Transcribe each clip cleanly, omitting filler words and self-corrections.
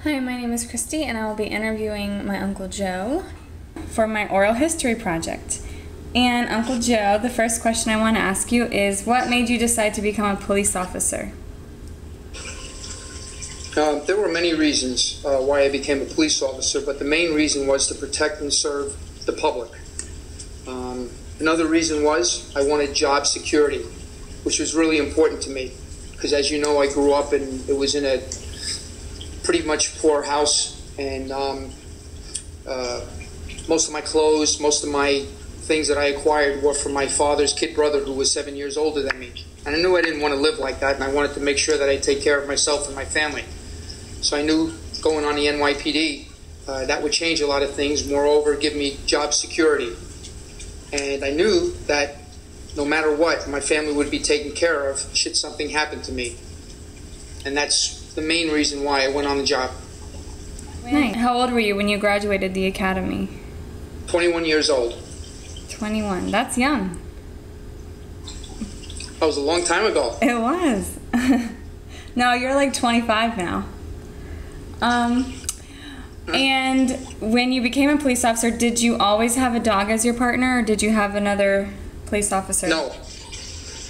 Hi, my name is Christy, and I will be interviewing my Uncle Joe for my oral history project. And Uncle Joe, the first question I want to ask you is, what made you decide to become a police officer? There were many reasons why I became a police officer, but the main reason was to protect and serve the public. Another reason was I wanted job security, which was really important to me, because as you know, I grew up and it was in a pretty much poor house, and most of my clothes, most of my things that I acquired were from my father's kid brother, who was 7 years older than me. And I knew I didn't want to live like that, and I wanted to make sure that I take care of myself and my family. So I knew going on the NYPD, that would change a lot of things, moreover, give me job security. And I knew that no matter what, my family would be taken care of should something happen to me. And that's the main reason why I went on the job. Nice. How old were you when you graduated the academy? 21 years old. 21. That's young. That was a long time ago. It was. No, you're like 25 now. And when you became a police officer, did you always have a dog as your partner, or did you have another police officer? No.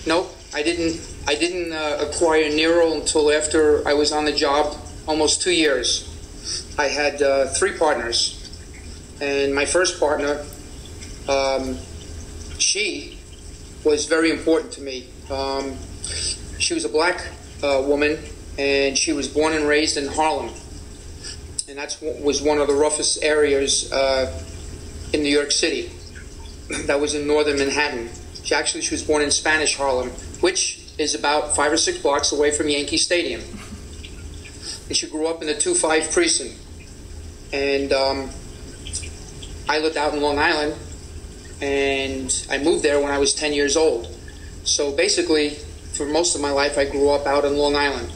Nope. I didn't acquire Nero until after I was on the job, almost 2 years. I had 3 partners. And my first partner, she was very important to me. She was a black woman, and she was born and raised in Harlem. And that was one of the roughest areas in New York City. That was in northern Manhattan. She was born in Spanish Harlem, which is about 5 or 6 blocks away from Yankee Stadium. And she grew up in the 2-5 precinct. And I lived out in Long Island, and I moved there when I was 10 years old. So basically, for most of my life, I grew up out in Long Island.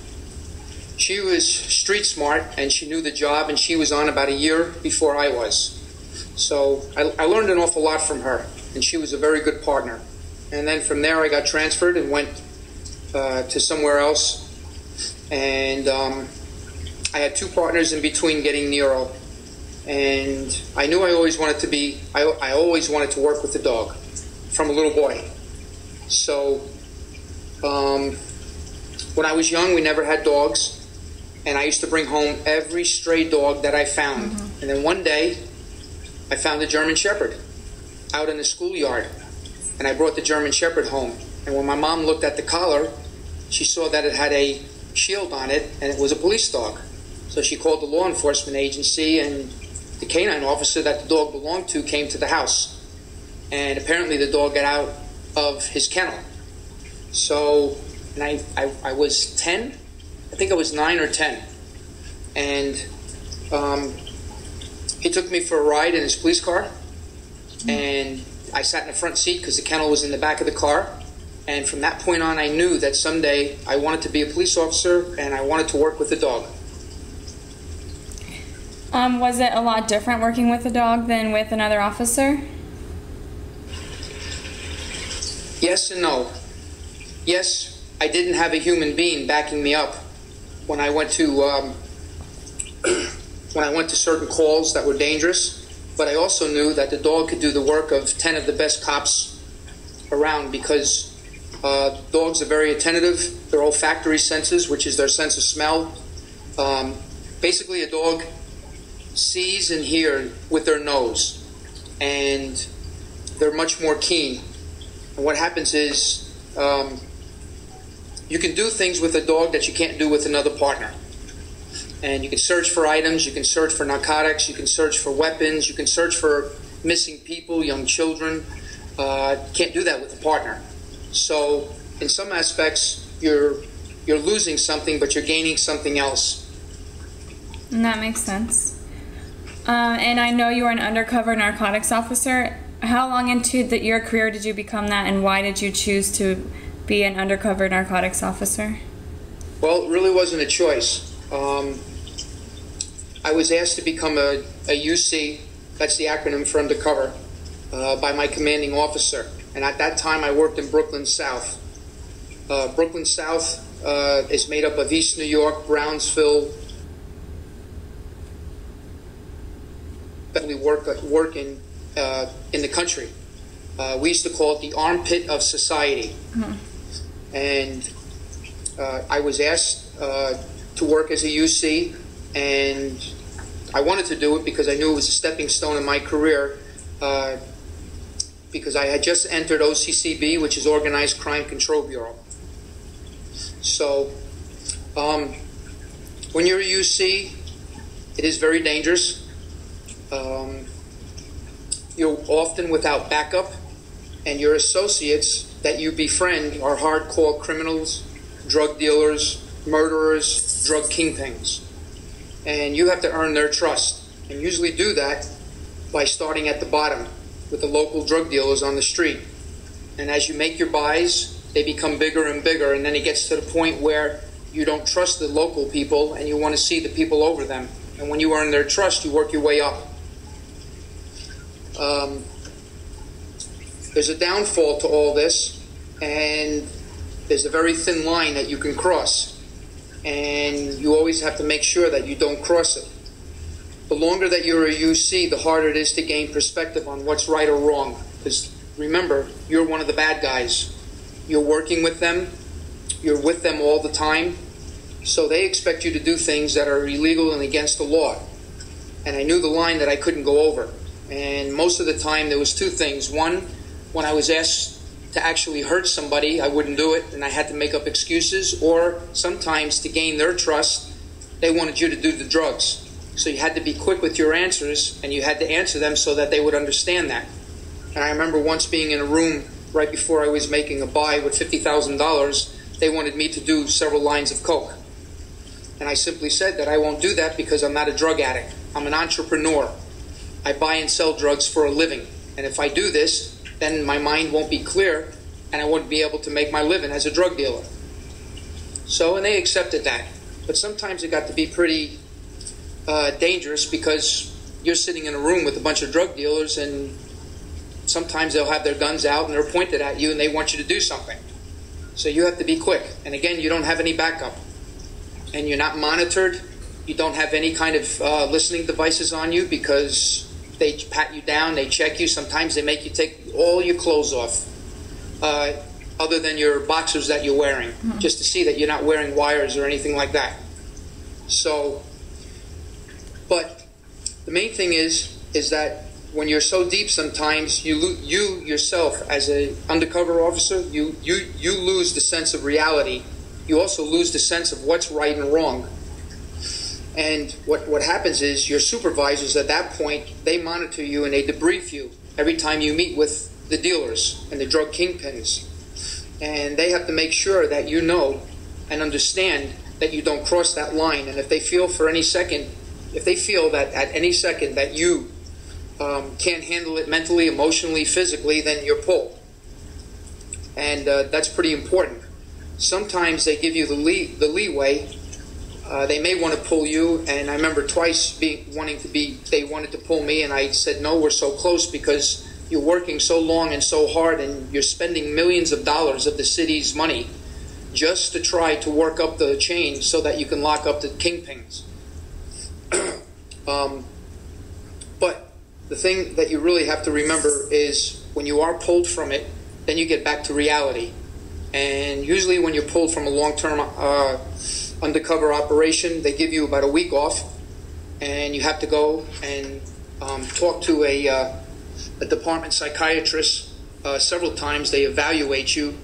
She was street smart, and she knew the job, and she was on about a year before I was. So I learned an awful lot from her, and she was a very good partner. And then from there, I got transferred and went to somewhere else. And I had 2 partners in between getting Nero. And I knew I always wanted to work with the dog from a little boy. So when I was young, we never had dogs. And I used to bring home every stray dog that I found. Mm-hmm. And then one day, I found a German Shepherd out in the schoolyard. And I brought the German Shepherd home. And when my mom looked at the collar, she saw that it had a shield on it, and it was a police dog. So she called the law enforcement agency, and the canine officer that the dog belonged to came to the house. And apparently the dog got out of his kennel. So, and I was 10. I think I was 9 or 10. And he took me for a ride in his police car. And I sat in the front seat because the kennel was in the back of the car. And from that point on, I knew that someday I wanted to be a police officer, and I wanted to work with a dog. Was it a lot different working with a dog than with another officer? Yes and no. Yes, I didn't have a human being backing me up when I went to certain calls that were dangerous. But I also knew that the dog could do the work of 10 of the best cops around, because dogs are very attentive. Their olfactory senses, which is their sense of smell. Basically, a dog sees and hears with their nose, and they're much more keen. And what happens is you can do things with a dog that you can't do with another partner. And you can search for items, you can search for narcotics, you can search for weapons, you can search for missing people, young children. Can't do that with a partner. So in some aspects, you're losing something, but you're gaining something else. And that makes sense. And I know you were an undercover narcotics officer. How long into your career did you become that, and why did you choose to be an undercover narcotics officer? Well, it really wasn't a choice. I was asked to become a UC, that's the acronym for undercover, by my commanding officer. And at that time, I worked in Brooklyn South. Brooklyn South is made up of East New York, Brownsville, work in the country. We used to call it the armpit of society. And I was asked to work as a UC, and I wanted to do it because I knew it was a stepping stone in my career, because I had just entered OCCB, which is Organized Crime Control Bureau. So when you're a UC, it is very dangerous. You're often without backup, and your associates that you befriend are hardcore criminals, drug dealers, murderers, drug kingpins. And you have to earn their trust, and usually do that by starting at the bottom with the local drug dealers on the street. And as you make your buys, they become bigger and bigger, and then it gets to the point where you don't trust the local people and you want to see the people over them. And when you earn their trust, you work your way up. There's a downfall to all this, and there's a very thin line that you can cross. And you always have to make sure that you don't cross it. The longer that you're a UC, the harder it is to gain perspective on what's right or wrong. Because remember, you're one of the bad guys. You're working with them. You're with them all the time. So they expect you to do things that are illegal and against the law. And I knew the line that I couldn't go over. And most of the time there was two things. One, when I was asked to actually hurt somebody, I wouldn't do it, and I had to make up excuses. Or sometimes, to gain their trust, they wanted you to do the drugs. So you had to be quick with your answers, and you had to answer them so that they would understand that. And I remember once being in a room right before I was making a buy with $50,000, they wanted me to do several lines of coke. And I simply said that I won't do that because I'm not a drug addict. I'm an entrepreneur. I buy and sell drugs for a living. And if I do this, then my mind won't be clear, and I wouldn't be able to make my living as a drug dealer. So, and they accepted that. But sometimes it got to be pretty dangerous, because you're sitting in a room with a bunch of drug dealers, and sometimes they'll have their guns out and they're pointed at you and they want you to do something. So you have to be quick. And again, you don't have any backup. And you're not monitored. You don't have any kind of listening devices on you, because they pat you down, they check you. Sometimes they make you take all your clothes off, other than your boxers that you're wearing, just to see that you're not wearing wires or anything like that. So, but the main thing is that when you're so deep, sometimes you yourself as an undercover officer, you lose the sense of reality. You also lose the sense of what's right and wrong. And what happens is your supervisors at that point, they monitor you and they debrief you every time you meet with the dealers and the drug kingpins. And they have to make sure that you know and understand that you don't cross that line. And if they feel that at any second that you can't handle it mentally, emotionally, physically, then you're pulled. And that's pretty important. Sometimes they give you the leeway. They may want to pull you, and I remember twice they wanted to pull me, and I said, no, we're so close, because you're working so long and so hard, and you're spending millions of dollars of the city's money just to try to work up the chain so that you can lock up the kingpins. But the thing that you really have to remember is when you are pulled from it, then you get back to reality. And usually when you're pulled from a long-term undercover operation, they give you about a week off, and you have to go and talk to a department psychiatrist several times. They evaluate you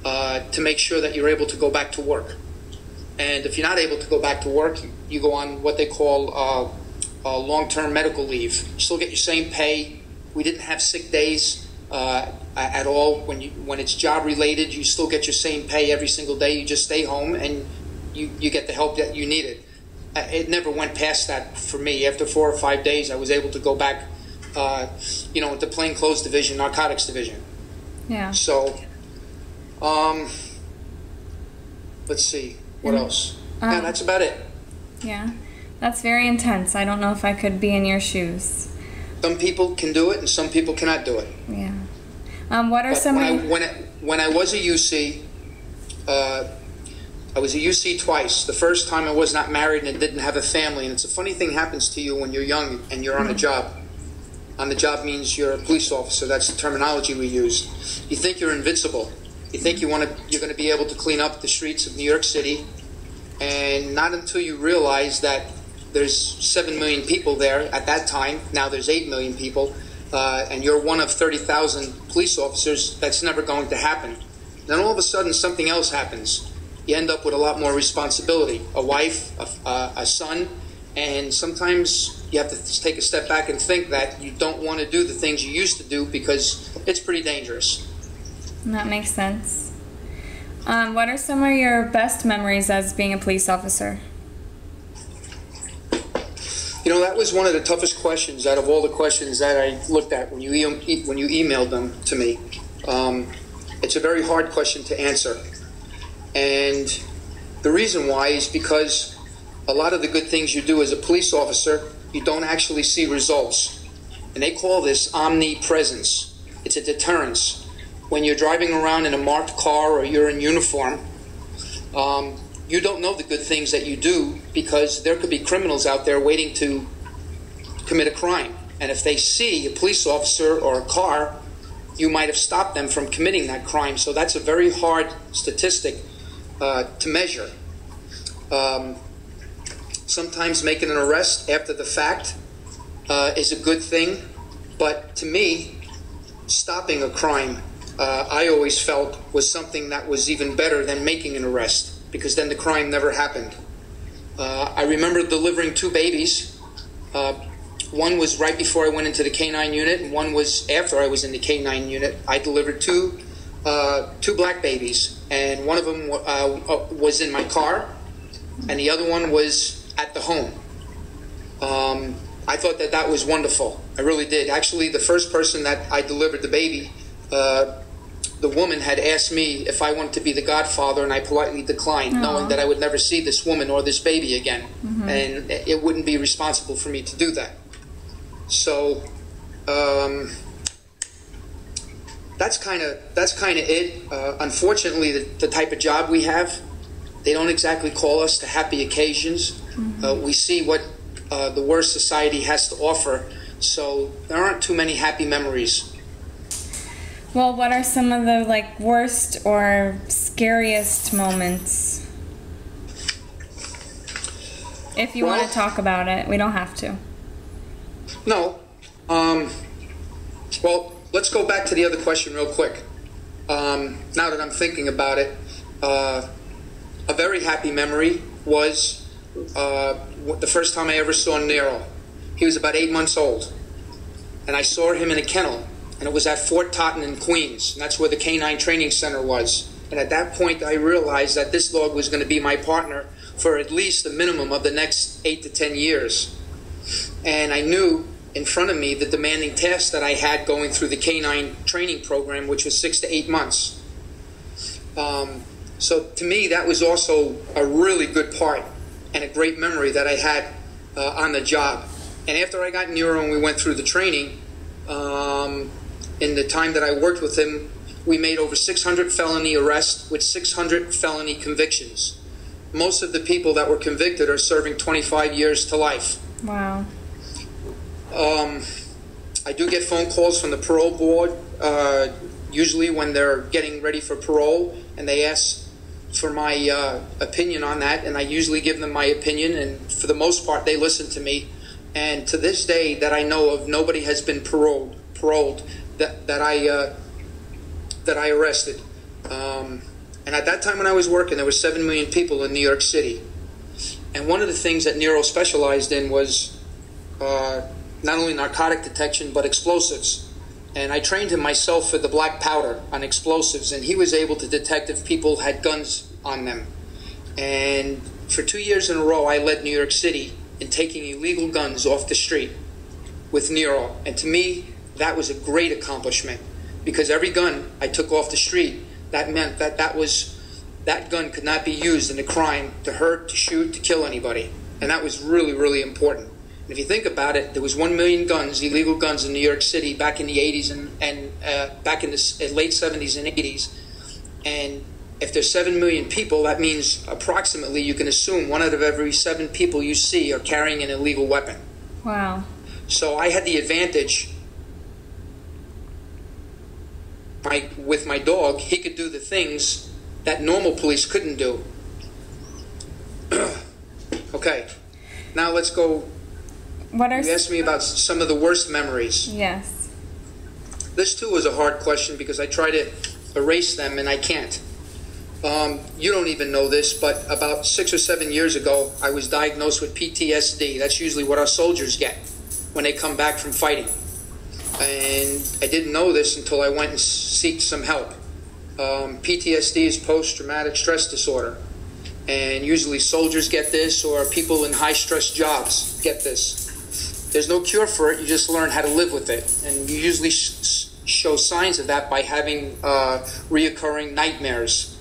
to make sure that you're able to go back to work. And if you're not able to go back to work, you go on what they call long-term medical leave. You still get your same pay. We didn't have sick days at all. When it's job related, you still get your same pay every single day. You just stay home and you get the help that you needed. It never went past that for me. After 4 or 5 days, I was able to go back, with the plainclothes division, narcotics division. Yeah. So, let's see, what else? Yeah, that's about it. Yeah, that's very intense. I don't know if I could be in your shoes. Some people can do it, and some people cannot do it. Yeah. What are some? When I was a UC, I was a UC twice. The first time I was not married and didn't have a family. And it's a funny thing happens to you when you're young and you're on a job. On the job means you're a police officer. That's the terminology we use. You think you're invincible. You think you're going to be able to clean up the streets of New York City, and not until you realize that there's 7 million people there at that time. Now there's 8 million people, and you're one of 30,000 police officers. That's never going to happen. Then all of a sudden something else happens. You end up with a lot more responsibility, a wife, a son, and sometimes you have to take a step back and think that you don't want to do the things you used to do because it's pretty dangerous. That makes sense. What are some of your best memories as being a police officer? You know, that was one of the toughest questions out of all the questions that I looked at when you emailed them to me. It's a very hard question to answer. And the reason why is because a lot of the good things you do as a police officer, you don't actually see results. And they call this omnipresence. It's a deterrence. When you're driving around in a marked car or you're in uniform, you don't know the good things that you do because there could be criminals out there waiting to commit a crime. And if they see a police officer or a car, you might have stopped them from committing that crime. So that's a very hard statistic to measure. Sometimes making an arrest after the fact is a good thing, but to me, stopping a crime, I always felt was something that was even better than making an arrest, because then the crime never happened. I remember delivering 2 babies. One was right before I went into the K-9 unit, and one was after I was in the K-9 unit. I delivered two black babies, and one of them was in my car, and the other one was at the home. I thought that was wonderful. I really did. Actually, the first person that I delivered the baby, the woman had asked me if I wanted to be the godfather, and I politely declined, knowing that I would never see this woman or this baby again, and it wouldn't be responsible for me to do that. So that's kind of it. Unfortunately, the type of job we have, they don't exactly call us to happy occasions. We see what the worst society has to offer, so there aren't too many happy memories. Well, what are some of the worst or scariest moments? If you want to talk about it, we don't have to. No. Well, let's go back to the other question real quick. Now that I'm thinking about it, a very happy memory was the first time I ever saw Nero. He was about 8 months old, and I saw him in a kennel, and it was at Fort Totten in Queens, and that's where the K-9 training center was. And at that point, I realized that this dog was going to be my partner for at least a minimum of the next 8 to 10 years. And I knew in front of me the demanding task that I had going through the K-9 training program, which was 6 to 8 months. So to me, that was also a really good part and a great memory that I had on the job. And after I got Nero and we went through the training, in the time that I worked with him, we made over 600 felony arrests with 600 felony convictions. Most of the people that were convicted are serving 25 years to life. Wow. I do get phone calls from the parole board, usually when they're getting ready for parole, and they ask for my opinion on that, and I usually give them my opinion, and for the most part, they listen to me. And to this day that I know of, nobody has been paroled that I arrested. And at that time when I was working, there were 7 million people in New York City. And one of the things that Nero specialized in was not only narcotic detection, but explosives. And I trained him myself for the black powder on explosives, and he was able to detect if people had guns on them. And for 2 years in a row, I led New York City in taking illegal guns off the street with Nero. And to me, that was a great accomplishment, because every gun I took off the street, that meant that that gun could not be used in a crime to hurt, to shoot, to kill anybody. And that was really, really important. And if you think about it, there was 1 million guns, illegal guns in New York City back in the 80s and back in the late 70s and 80s. And if there's 7 million people, that means approximately you can assume 1 out of every 7 people you see are carrying an illegal weapon. Wow. So I had the advantage with my dog, he could do the things that normal police couldn't do. Okay, now let's go. You asked me about some of the worst memories. Yes. This too is a hard question because I try to erase them and I can't. You don't even know this, but about 6 or 7 years ago, I was diagnosed with PTSD. That's usually what our soldiers get when they come back from fighting. And I didn't know this until I went and sought some help. PTSD is post-traumatic stress disorder. And usually soldiers get this, or people in high-stress jobs get this. There's no cure for it, you just learn how to live with it. And you usually show signs of that by having reoccurring nightmares.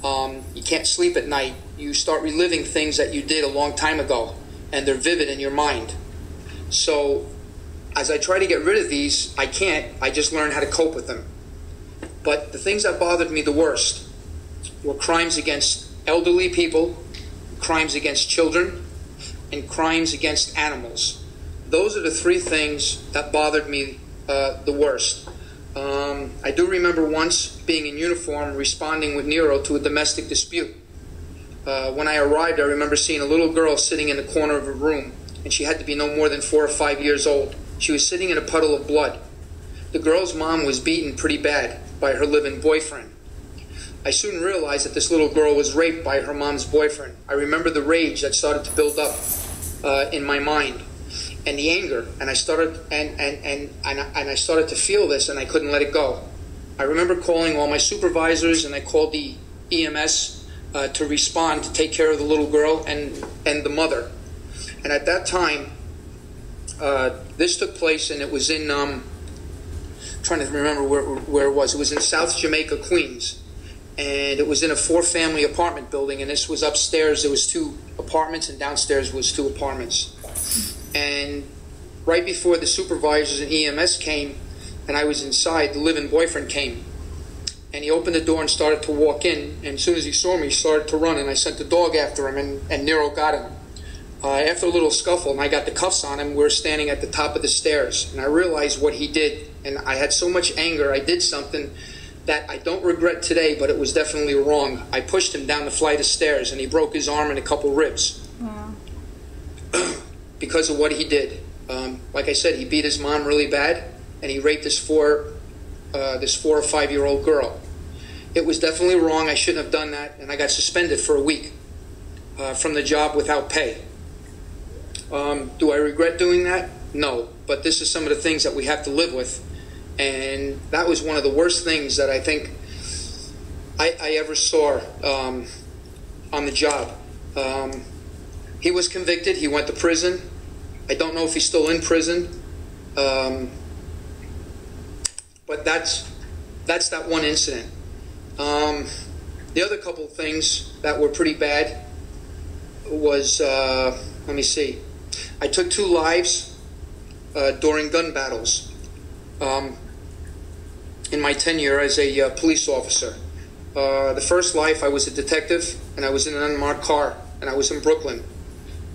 You can't sleep at night. You start reliving things that you did a long time ago, and they're vivid in your mind. So as I try to get rid of these, I can't. I just learn how to cope with them. But the things that bothered me the worst were crimes against elderly people, crimes against children, and crimes against animals. Those are the three things that bothered me the worst. I do remember once being in uniform responding with Nero to a domestic dispute. When I arrived, I remember seeing a little girl sitting in the corner of a room, and she had to be no more than 4 or 5 years old. She was sitting in a puddle of blood. The girl's mom was beaten pretty bad by her live-in boyfriend. I soon realized that this little girl was raped by her mom's boyfriend. I remember the rage that started to build up in my mind, and the anger, and I started I started to feel this, and I couldn't let it go. I remember calling all my supervisors, and I called the EMS to respond to take care of the little girl and the mother. And at that time, this took place, and it was in trying to remember where it was. It was in South Jamaica, Queens. And it was in a 4-family apartment building, and this was upstairs. There was 2 apartments, and downstairs was 2 apartments. And right before the supervisors and EMS came, and I was inside, the live-in boyfriend came. And he opened the door and started to walk in, and as soon as he saw me, he started to run, and I sent the dog after him, and Nero got him. After a little scuffle, and I got the cuffs on him, we were standing at the top of the stairs, and I realized what he did, and I had so much anger. I did something that I don't regret today, but it was definitely wrong. I pushed him down the flight of stairs, and he broke his arm and a couple ribs. Wow. Because of what he did. Like I said, he beat his mom really bad, and he raped this 4 or 5 year old girl. It was definitely wrong. I shouldn't have done that, and I got suspended for a week from the job without pay. Do I regret doing that? No, but this is some of the things that we have to live with. And that was one of the worst things that I think I ever saw on the job. He was convicted. He went to prison. I don't know if he's still in prison. But that's that one incident. The other couple of things that were pretty bad was, let me see. I took 2 lives during gun battles. In my tenure as a police officer. The first life, I was a detective, and I was in an unmarked car, and I was in Brooklyn.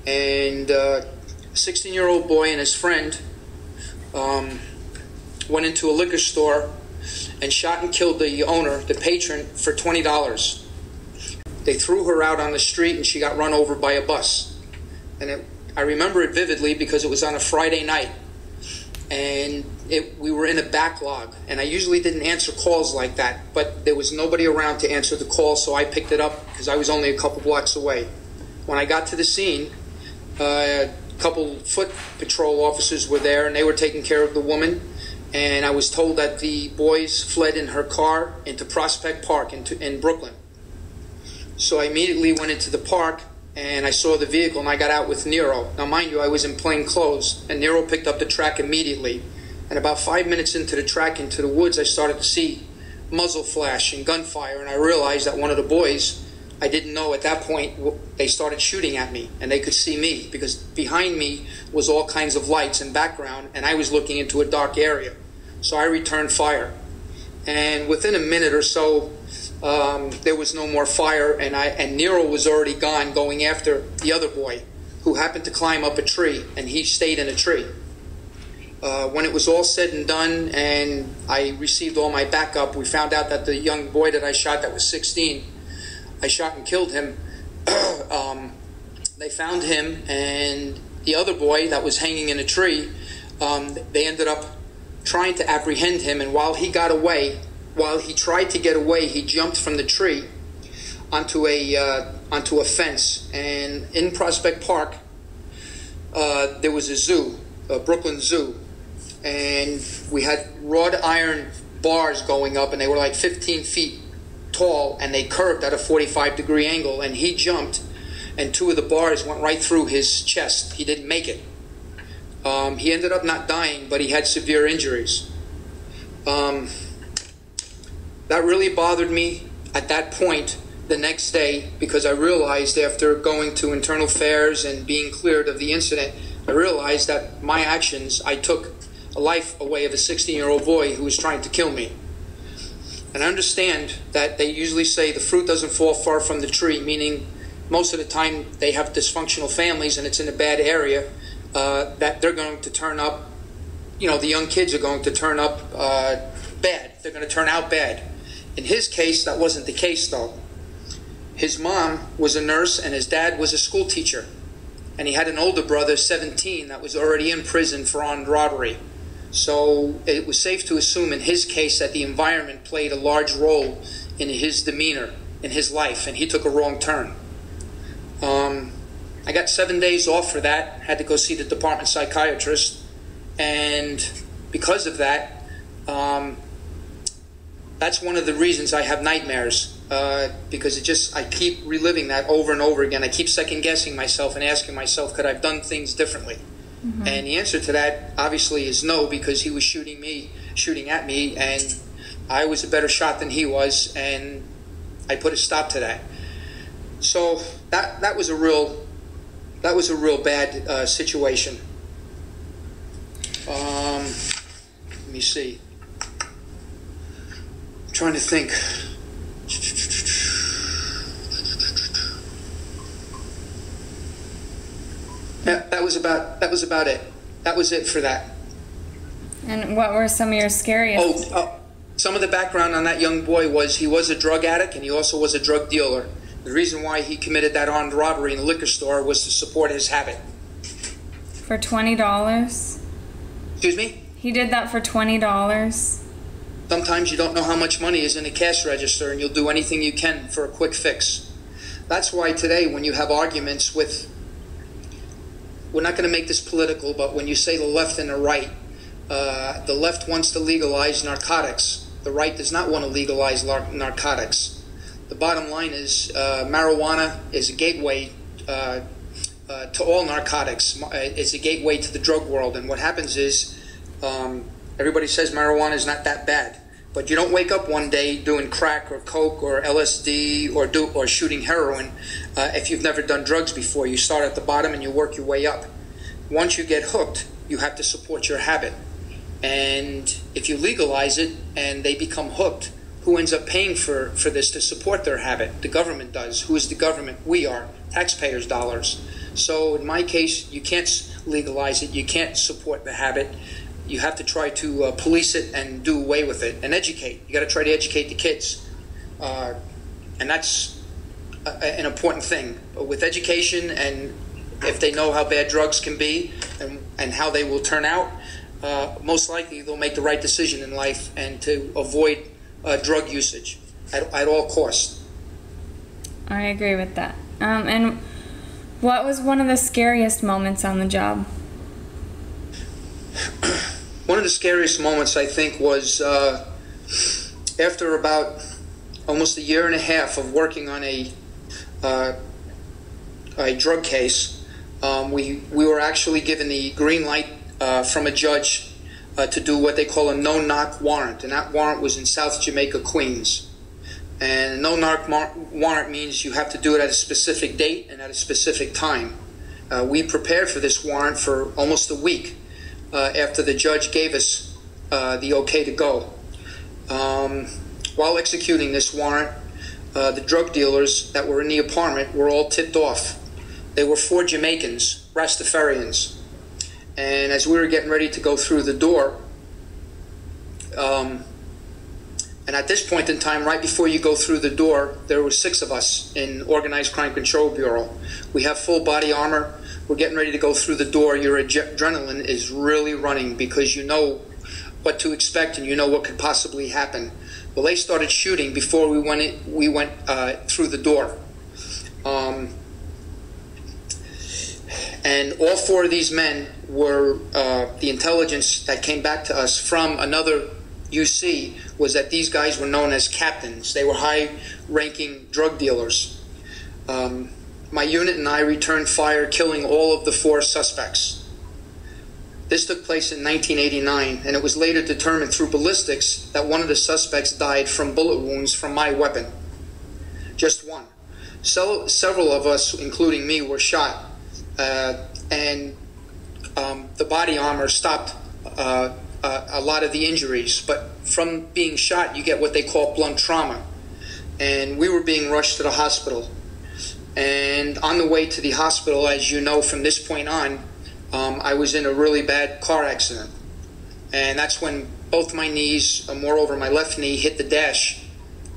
And a 16-year-old boy and his friend went into a liquor store and shot and killed the owner, the patron, for $20. They threw her out on the street, and she got run over by a bus. And I remember it vividly because it was on a Friday night. And we were in a backlog, and I usually didn't answer calls like that, but there was nobody around to answer the call, so I picked it up because I was only a couple blocks away. When I got to the scene, a couple foot patrol officers were there, and they were taking care of the woman, and I was told that the boys fled in her car into Prospect Park in Brooklyn. So I immediately went into the park, and I saw the vehicle, and I got out with Nero. Now, mind you, I was in plain clothes, and Nero picked up the track immediately. And about 5 minutes into the track, into the woods, I started to see muzzle flash and gunfire, and I realized that one of the boys, I didn't know at that point, they started shooting at me, and they could see me, because behind me was all kinds of lights and background, and I was looking into a dark area. So I returned fire. And within a minute or so, there was no more fire, and Nero was already gone, going after the other boy, who happened to climb up a tree, and he stayed in a tree. When it was all said and done and I received all my backup, we found out that the young boy that I shot, that was 16, I shot and killed him. They found him, and the other boy that was hanging in a tree, they ended up trying to apprehend him, and while he tried to get away, he jumped from the tree onto a fence. And in Prospect Park, there was a zoo, a Brooklyn Zoo, and we had wrought iron bars going up, and they were like 15 feet tall, and they curved at a 45-degree angle, and he jumped, and two of the bars went right through his chest. He didn't make it. He ended up not dying, but he had severe injuries. That really bothered me at that point the next day, because I realized, after going to internal affairs and being cleared of the incident, I realized that my actions, I took a life away of a 16-year-old boy who was trying to kill me. And I understand that they usually say the fruit doesn't fall far from the tree, meaning most of the time they have dysfunctional families and it's in a bad area, that they're going to turn up, the young kids are going to turn up bad. They're going to turn out bad. In his case, that wasn't the case, though. His mom was a nurse and his dad was a school teacher. And he had an older brother, 17, that was already in prison for armed robbery. So it was safe to assume in his case that the environment played a large role in his demeanor, in his life, and he took a wrong turn. I got 7 days off for that, had to go see the department psychiatrist, and because of that, that's one of the reasons I have nightmares, because I keep reliving that over and over again. I keep second-guessing myself and asking myself, could I have done things differently? Mm-hmm. And the answer to that, obviously, is no, because he was shooting at me, and I was a better shot than he was, and I put a stop to that. So that was a real bad situation. Let me see. I'm trying to think. That was about it. That was it for that. And what were some of your scariest? Some of the background on that young boy was he was a drug addict and he also was a drug dealer. The reason why he committed that armed robbery in the liquor store was to support his habit. For $20? Excuse me? He did that for $20? Sometimes you don't know how much money is in a cash register and you'll do anything you can for a quick fix. That's why today when you have arguments with, we're not going to make this political, but when you say the left and the right, the left wants to legalize narcotics. The right does not want to legalize narcotics. The bottom line is marijuana is a gateway to all narcotics. It's a gateway to the drug world. And what happens is everybody says marijuana is not that bad. But you don't wake up one day doing crack or coke or LSD or shooting heroin if you've never done drugs before. You start at the bottom and you work your way up. Once you get hooked, you have to support your habit. And if you legalize it and they become hooked, who ends up paying for this to support their habit? The government does. Who is the government? We are. Taxpayers' dollars. So in my case, you can't legalize it. You can't support the habit. You have to try to police it and do away with it and educate. You got to try to educate the kids. And that's an important thing. But with education, and if they know how bad drugs can be and how they will turn out, most likely they'll make the right decision in life and to avoid drug usage at all costs. I agree with that. And what was one of the scariest moments on the job? One of the scariest moments, I think, was after about almost a year and a half of working on a drug case. We were actually given the green light from a judge to do what they call a no-knock warrant, and that warrant was in South Jamaica, Queens. And a no-knock warrant means you have to do it at a specific date and at a specific time. We prepared for this warrant for almost a week after the judge gave us the okay to go. While executing this warrant, the drug dealers that were in the apartment were all tipped off. They were 4 Jamaicans, Rastafarians. And as we were getting ready to go through the door, and at this point in time, right before you go through the door, there were 6 of us in Organized Crime Control Bureau. We have full body armor. We're getting ready to go through the door. Your adrenaline is really running because you know what to expect and you know what could possibly happen. Well, they started shooting before we went through the door. And all 4 of these men were, the intelligence that came back to us from another UC was that these guys were known as captains. They were high-ranking drug dealers. My unit and I returned fire, killing all of the 4 suspects. This took place in 1989, and it was later determined through ballistics that one of the suspects died from bullet wounds from my weapon. Just one. Several of us, including me, were shot, and the body armor stopped a lot of the injuries, but from being shot you get what they call blunt trauma, and we were being rushed to the hospital. And on the way to the hospital, as you know from this point on, I was in a really bad car accident, and that's when both my knees, moreover my left knee, hit the dash,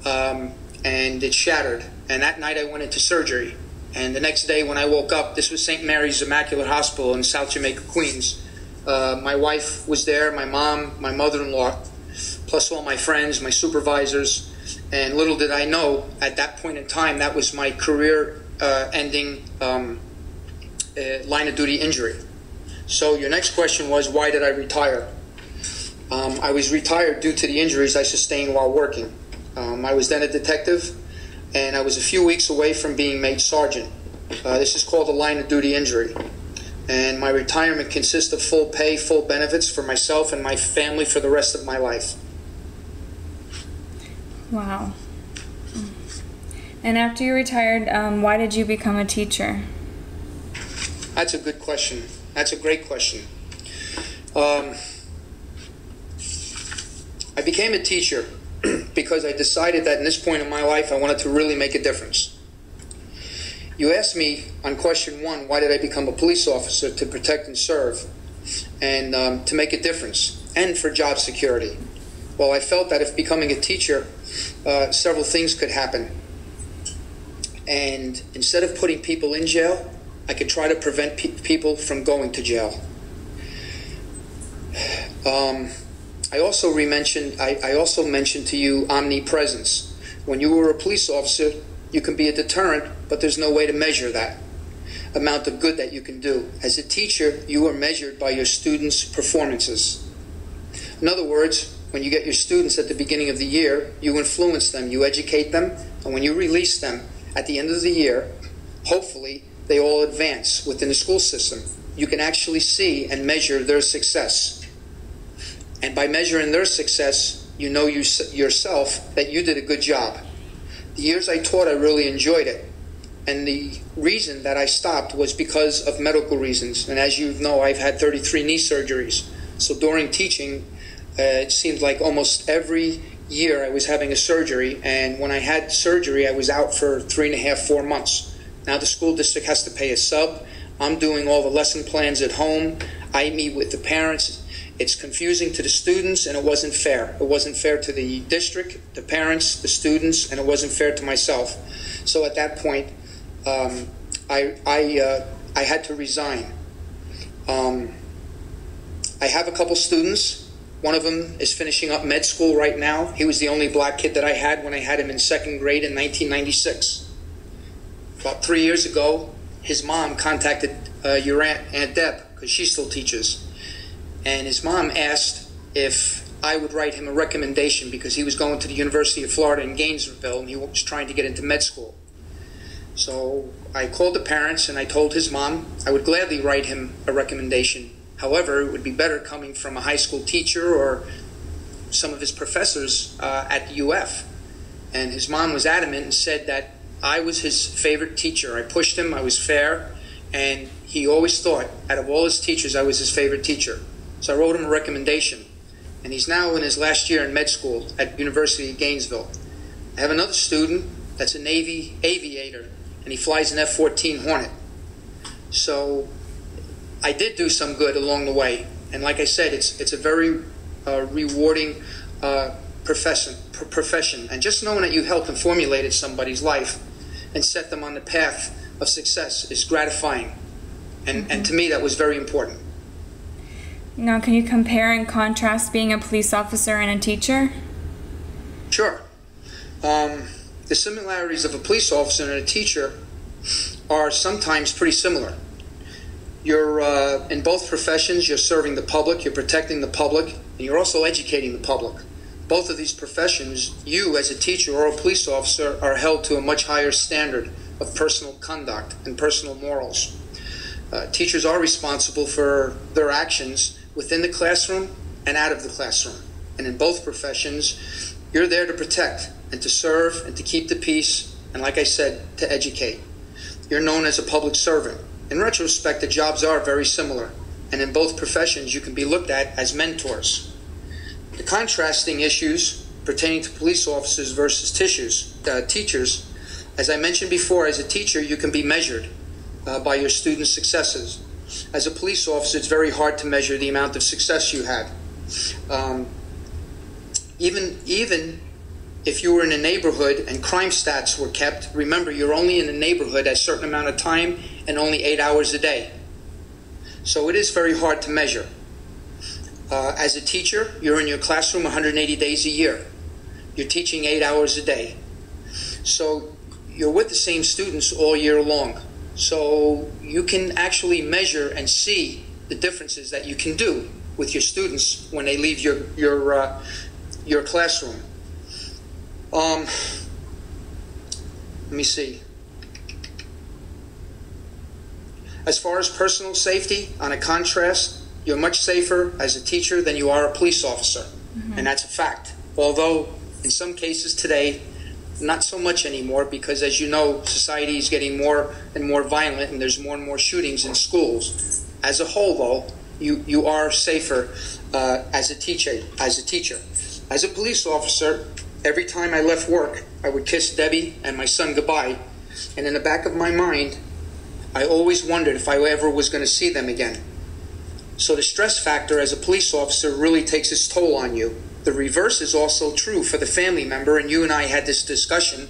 and it shattered. And that night I went into surgery, and the next day when I woke up, this was St. Mary's Immaculate Hospital in South Jamaica, Queens. My wife was there, my mom, my mother-in-law, plus all my friends, my supervisors, and little did I know at that point in time that was my career-ending line-of-duty injury. So your next question was, why did I retire? I was retired due to the injuries I sustained while working. I was then a detective, and I was a few weeks away from being made sergeant. This is called a line-of-duty injury. And my retirement consists of full pay, full benefits for myself and my family for the rest of my life. Wow. And after you retired, why did you become a teacher? That's a good question. That's a great question. I became a teacher because I decided that in this point in my life I wanted to really make a difference. You asked me on question 1, why did I become a police officer? To protect and serve, and to make a difference, and for job security. Well, I felt that if becoming a teacher, several things could happen. And instead of putting people in jail, I could try to prevent people from going to jail. I also mentioned to you omnipresence. When you were a police officer, you can be a deterrent, but there's no way to measure that amount of good that you can do. As a teacher, you are measured by your students' performances. In other words, when you get your students at the beginning of the year, you influence them, you educate them, and when you release them at the end of the year, hopefully they all advance within the school system. You can actually see and measure their success. And by measuring their success, you know yourself that you did a good job. The years I taught, I really enjoyed it. And the reason that I stopped was because of medical reasons. And as you know, I've had 33 knee surgeries. So during teaching, it seemed like almost every year I was having a surgery. And when I had surgery, I was out for 3.5, 4 months. Now the school district has to pay a sub. I'm doing all the lesson plans at home. I meet with the parents. It's confusing to the students, and it wasn't fair. It wasn't fair to the district, the parents, the students, and it wasn't fair to myself. So at that point, I had to resign. I have a couple students. One of them is finishing up med school right now. He was the only black kid that I had when I had him in 2nd grade in 1996. About 3 years ago, his mom contacted your Aunt Deb, because she still teaches. And his mom asked if I would write him a recommendation because he was going to the University of Florida in Gainesville and he was trying to get into med school. So I called the parents and I told his mom I would gladly write him a recommendation. However, it would be better coming from a high school teacher or some of his professors at the UF. And his mom was adamant and said that I was his favorite teacher. I pushed him, I was fair, and he always thought out of all his teachers I was his favorite teacher. So I wrote him a recommendation, and he's now in his last year in med school at University of Gainesville. I have another student that's a Navy aviator, and he flies an F-14 Hornet. So I did do some good along the way. And like I said, it's a very rewarding profession. And just knowing that you helped and formulated somebody's life and set them on the path of success is gratifying. And to me, that was very important. Now, can you compare and contrast being a police officer and a teacher? Sure. The similarities of a police officer and a teacher are sometimes pretty similar. You're in both professions, you're serving the public, you're protecting the public, and you're also educating the public. Both of these professions, you as a teacher or a police officer, are held to a much higher standard of personal conduct and personal morals. Teachers are responsible for their actions within the classroom and out of the classroom. And in both professions, you're there to protect and to serve and to keep the peace, and like I said, to educate. You're known as a public servant. In retrospect, the jobs are very similar, and in both professions, you can be looked at as mentors. The contrasting issues pertaining to police officers versus teachers, as I mentioned before, as a teacher, you can be measured by your students' successes. As a police officer, it's very hard to measure the amount of success you had. Even if you were in a neighborhood and crime stats were kept, remember, you're only in the neighborhood a certain amount of time and only 8 hours a day. So it is very hard to measure. As a teacher, you're in your classroom 180 days a year. You're teaching 8 hours a day. So you're with the same students all year long. So you can actually measure and see the differences that you can do with your students when they leave your classroom. Let me see. As far as personal safety, on a contrast, you're much safer as a teacher than you are a police officer. And that's a fact. Although, in some cases today, not so much anymore, because as you know, society is getting more and more violent and there's more and more shootings in schools. As a whole, though, you are safer as a teacher. As a police officer, every time I left work, I would kiss Debbie and my son goodbye, and in the back of my mind, I always wondered if I ever was going to see them again. So the stress factor as a police officer really takes its toll on you. The reverse is also true for the family member, and you and I had this discussion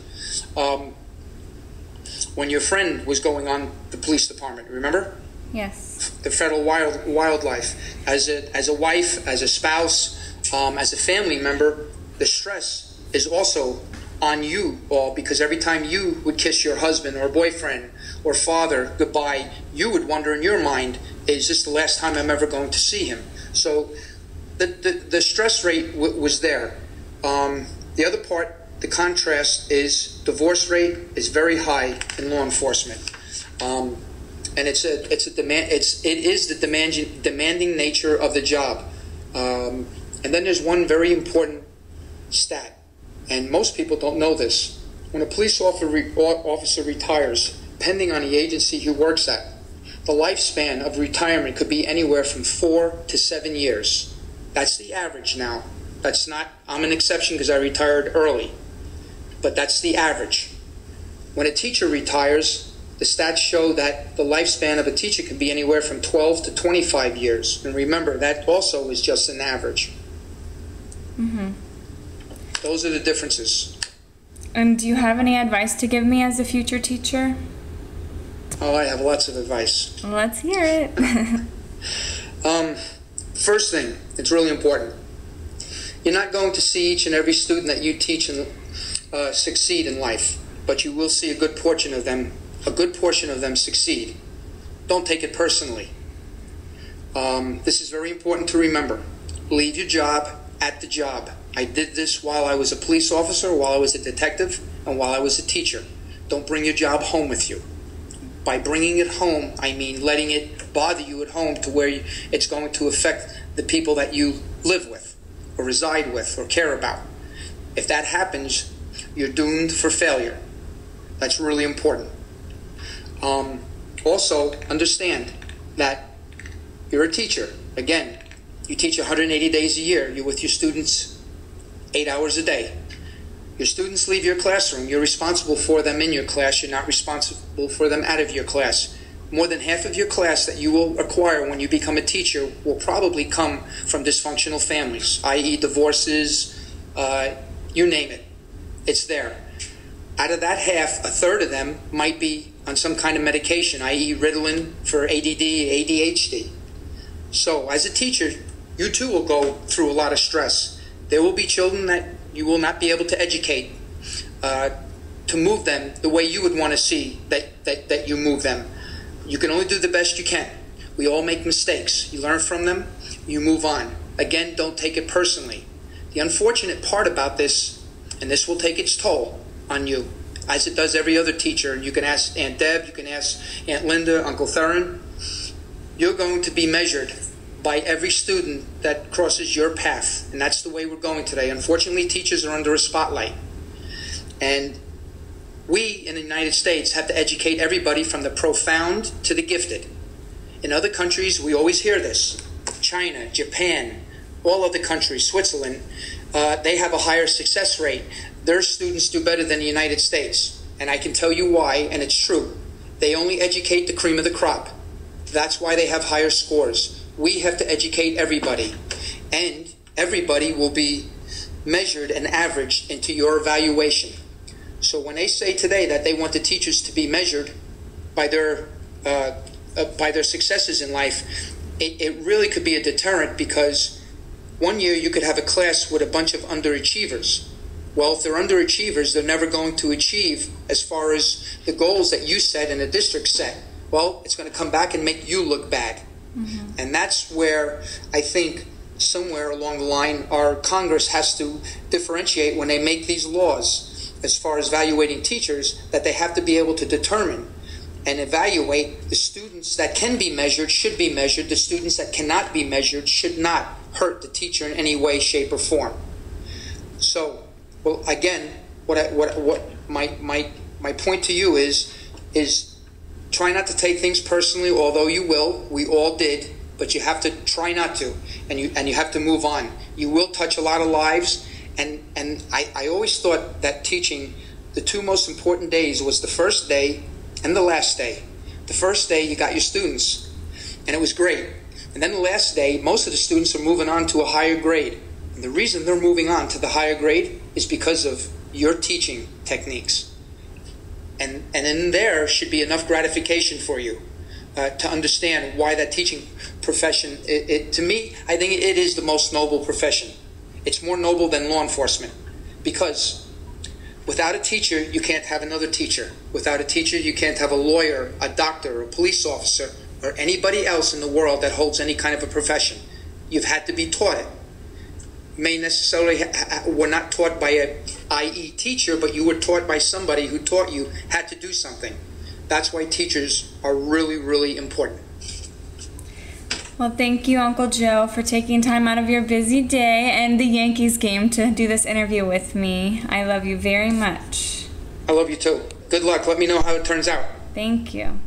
when your friend was going on the police department, remember? Yes. The federal wildlife. As a wife, as a spouse, as a family member, the stress is also on you all, because every time you would kiss your husband or boyfriend or father goodbye, you would wonder in your mind, is this the last time I'm ever going to see him? So the stress rate was there. The other part, the contrast, is divorce rate is very high in law enforcement. And it is the demanding nature of the job. And then there's one very important stat, and most people don't know this. When a police officer retires, depending on the agency he works at, the lifespan of retirement could be anywhere from 4 to 7 years. That's the average now. That's not, I'm an exception because I retired early, but that's the average. When a teacher retires, the stats show that the lifespan of a teacher can be anywhere from 12 to 25 years. And remember, that also is just an average. Those are the differences. And do you have any advice to give me as a future teacher? Oh, I have lots of advice. Let's hear it. First thing, it's really important. You're not going to see each and every student that you teach and succeed in life, but you will see a good portion of them succeed. Don't take it personally. This is very important to remember. Leave your job at the job. I did this while I was a police officer, while I was a detective, and while I was a teacher. Don't bring your job home with you. By bringing it home, I mean letting it bother you at home to where it's going to affect the people that you live with, or reside with, or care about. If that happens, you're doomed for failure. That's really important. Also, understand that you're a teacher. Again, you teach 180 days a year. You're with your students 8 hours a day. Your students leave your classroom. You're responsible for them in your class. You're not responsible for them out of your class. more than half of your class that you will acquire when you become a teacher will probably come from dysfunctional families, i.e. divorces, you name it. It's there. Out of that half, a third of them might be on some kind of medication, i.e. Ritalin for ADD, ADHD. So as a teacher, you too will go through a lot of stress. There will be children that you will not be able to educate, to move them the way you would want to see that you move them. You can only do the best you can. We all make mistakes. You learn from them, you move on. Again, don't take it personally. The unfortunate part about this, and this will take its toll on you, as it does every other teacher, and you can ask Aunt Deb, you can ask Aunt Linda, Uncle Theron, you're going to be measured by every student that crosses your path, and that's the way we're going today. Unfortunately, teachers are under a spotlight, and we in the United States have to educate everybody from the profound to the gifted. In other countries, we always hear this. China, Japan, all other countries, Switzerland, they have a higher success rate. Their students do better than the United States. And I can tell you why, and it's true. They only educate the cream of the crop. That's why they have higher scores. We have to educate everybody. And everybody will be measured and averaged into your evaluation. So when they say today that they want the teachers to be measured by their successes in life, it really could be a deterrent, because one year you could have a class with a bunch of underachievers. Well, if they're underachievers, they're never going to achieve as far as the goals that you set and the district set. Well, it's going to come back and make you look bad. Mm-hmm. And that's where I think somewhere along the line our Congress has to differentiate when they make these laws as far as evaluating teachers, that they have to be able to determine and evaluate the students that can be measured should be measured. The students that cannot be measured should not hurt the teacher in any way, shape, or form. So, well, again, what my point to you is try not to take things personally, although you will. We all did, but you have to try not to, and you have to move on. You will touch a lot of lives, and I always thought that teaching, the two most important days was the first day and the last day. The first day you got your students, and it was great. And then the last day, most of the students are moving on to a higher grade. And the reason they're moving on to the higher grade is because of your teaching techniques. And in there should be enough gratification for you to understand why that teaching profession, to me, I think it is the most noble profession. It's more noble than law enforcement, because without a teacher, you can't have another teacher. Without a teacher, you can't have a lawyer, a doctor, a police officer, or anybody else in the world that holds any kind of a profession. You've had to be taught it. You may necessarily were not taught by a IE teacher, but you were taught by somebody who taught you had to do something. That's why teachers are really, really important. Well, thank you, Uncle Joe, for taking time out of your busy day and the Yankees game to do this interview with me. I love you very much. I love you too. Good luck. Let me know how it turns out. Thank you.